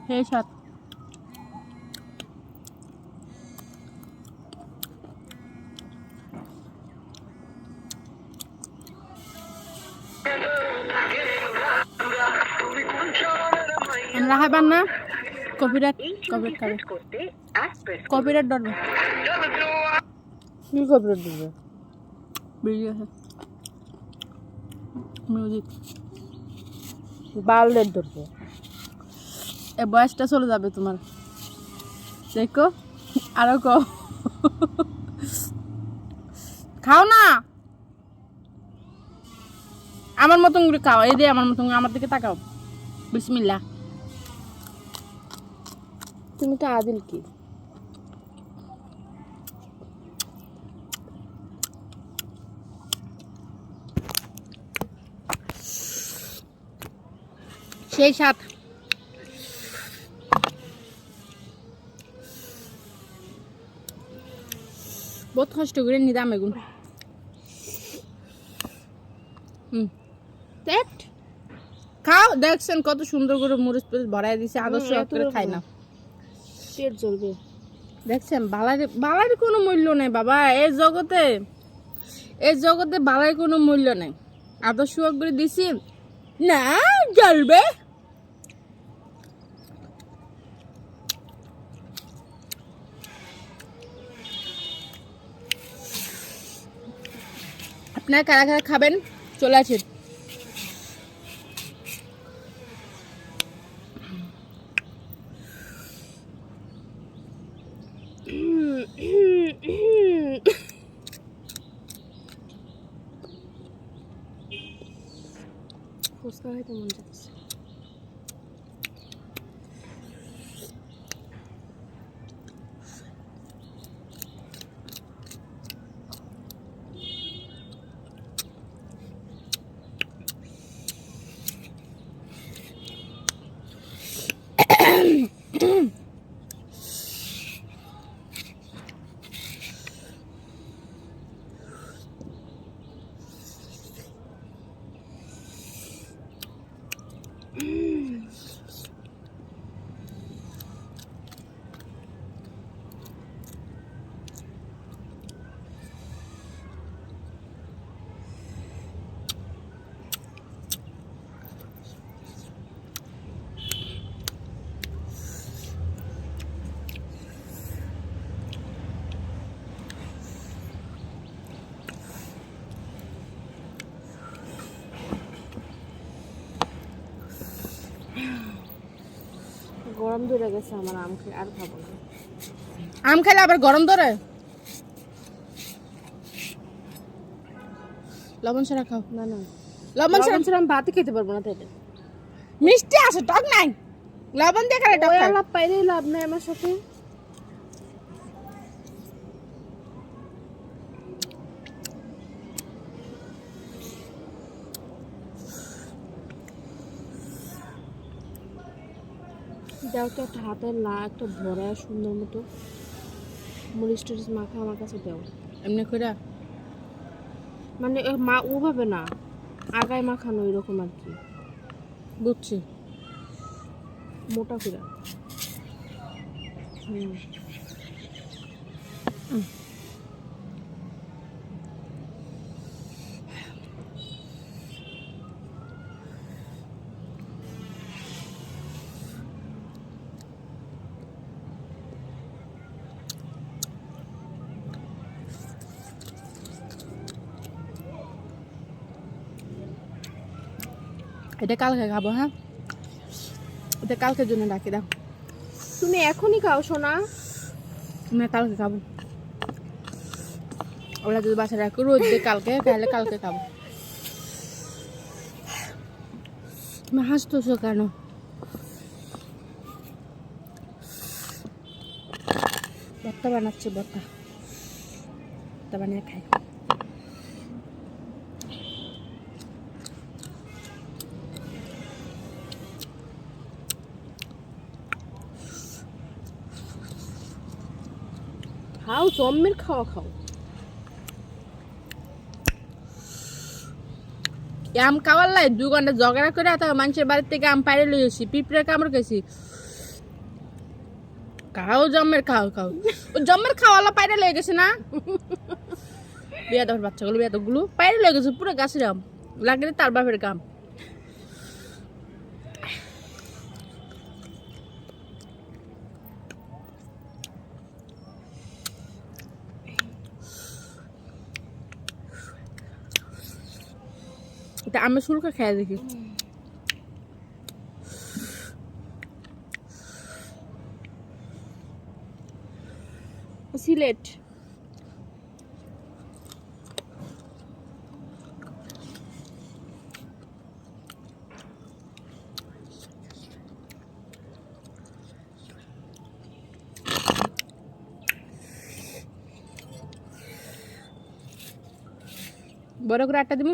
সেই সাত রাখাইবার না কপিরাইট খাবে কপিরাইট ধরবে কি কপিরাইট দিবে ভিডিও আছে মিউজিক বালদের ধরবে এ বয়সটা চলে যাবে তোমার দেখো আরো খাও না আমার মতন করে খাও এই দে আমার মতন আমার দিকে তাকাও বিসমিল্লাহ তুমি তো আদিল কি সেই সাত বহুত কষ্ট করে নিদাম এগুন খাও দেখছেন কত সুন্দর করে মরিচ টরিচ ভরাই দিছে আদর্শ করে খাই না পেট জ্বলবে দেখছেন বালার কোনো মূল্য নেই বাবা এই জগতে বালার কোনো মূল্য নেই আদর্শ করে দিছি না জ্বলবে আপনারা কারা কারা খাবেন চলে আসেন ফুচকা খাইতে মন যাচ্ছে গরম ধরে গেছে আমার আম খেয়ে আর খাবো না আম খেলে আবার গরম ধরে লবণ ছাড়া খাও না না লবণ ছাড়া আমি ভাতে খেতে পারবো না তাইলে মিষ্টি আছে টক নাই লবণ দিয়ে খেলে টক ওই খায়। আলাপ পাইলেই লাভ নাই আমার সাথে দাও তো একটা হাতের একটা ভরা সুন্দর মতো মরিচ টরিচ মাখা আমার কাছে দাও এমনি করে মানে মা ওভাবে না আগায় মাখানো এরকম আর কি বুঝছি মোটা করে এটা কালকে খাবো হ্যাঁ এটা কালকের জন্য রাখি দাও তুমি এখনই খাও সোনা আমি কালকে খাবো ওরা যদি বাসা রাখো রোজ দিয়ে কালকে তাহলে কালকে খাবো তুমি হাসতেছো কেন ভর্তা বানাচ্ছি ভর্তা বানিয়ে খাই খাও জম্মের খাওয়া খাও আম খাওয়ার লাই 2 ঘন্টা ঝগড়া করে তারপর মানুষের বাড়ির থেকে আম পাইরে লই আসি পিঁপড়ে কামড় গেছি খাও জমের খাও খাও ও জমের খাওয়ালা পায়রা লয়ে গেছে না বিয়া দেওয়ার বাচ্চাগুলো বিয়া গুলো পায়রা লয়ে গেছে পুরো গাছের আম লাগে তার বাপের কাম এটা আমি শুল্কা খেয়ে দেখি সিলেট বড় করে আটটা দিব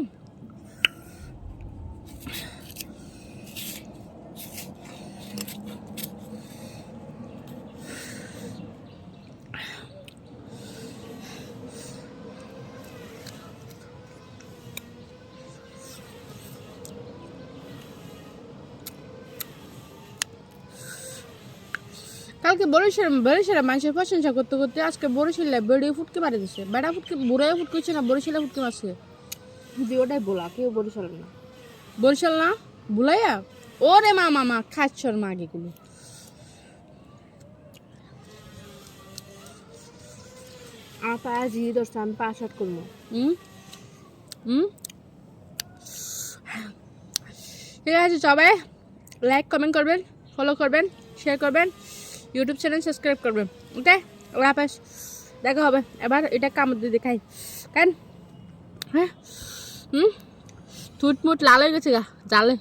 কালকে বরিশালে মানুষের প্রশংসা করতে করতে আজকে বরিশালে বেড়িয়ে ফুটকে মারি দিচ্ছে বেড়া ফুটকে বুড়াইও ফুটকেছে না বরিশালে ফুটকে মারছে ওটাই বলা কেউ বরিশাল না বরিশাল না বুলাইয়া ওরে মা মামা খাচ্ছর মাগিগুলো আমার পায়ে জিয়ে ধরছে আমি পা শট করবো হুম হুম ঠিক আছে সবাই লাইক কমেন্ট করবেন ফলো করবেন শেয়ার করবেন ইউটিউব চ্যানেল সাবস্ক্রাইব করবেন ওকে রাপাস দেখা হবে এবার এটা কামড় দিয়ে দেখাই কেন হ্যাঁ ঠুটমুট লাল হয়ে গেছে গা জালে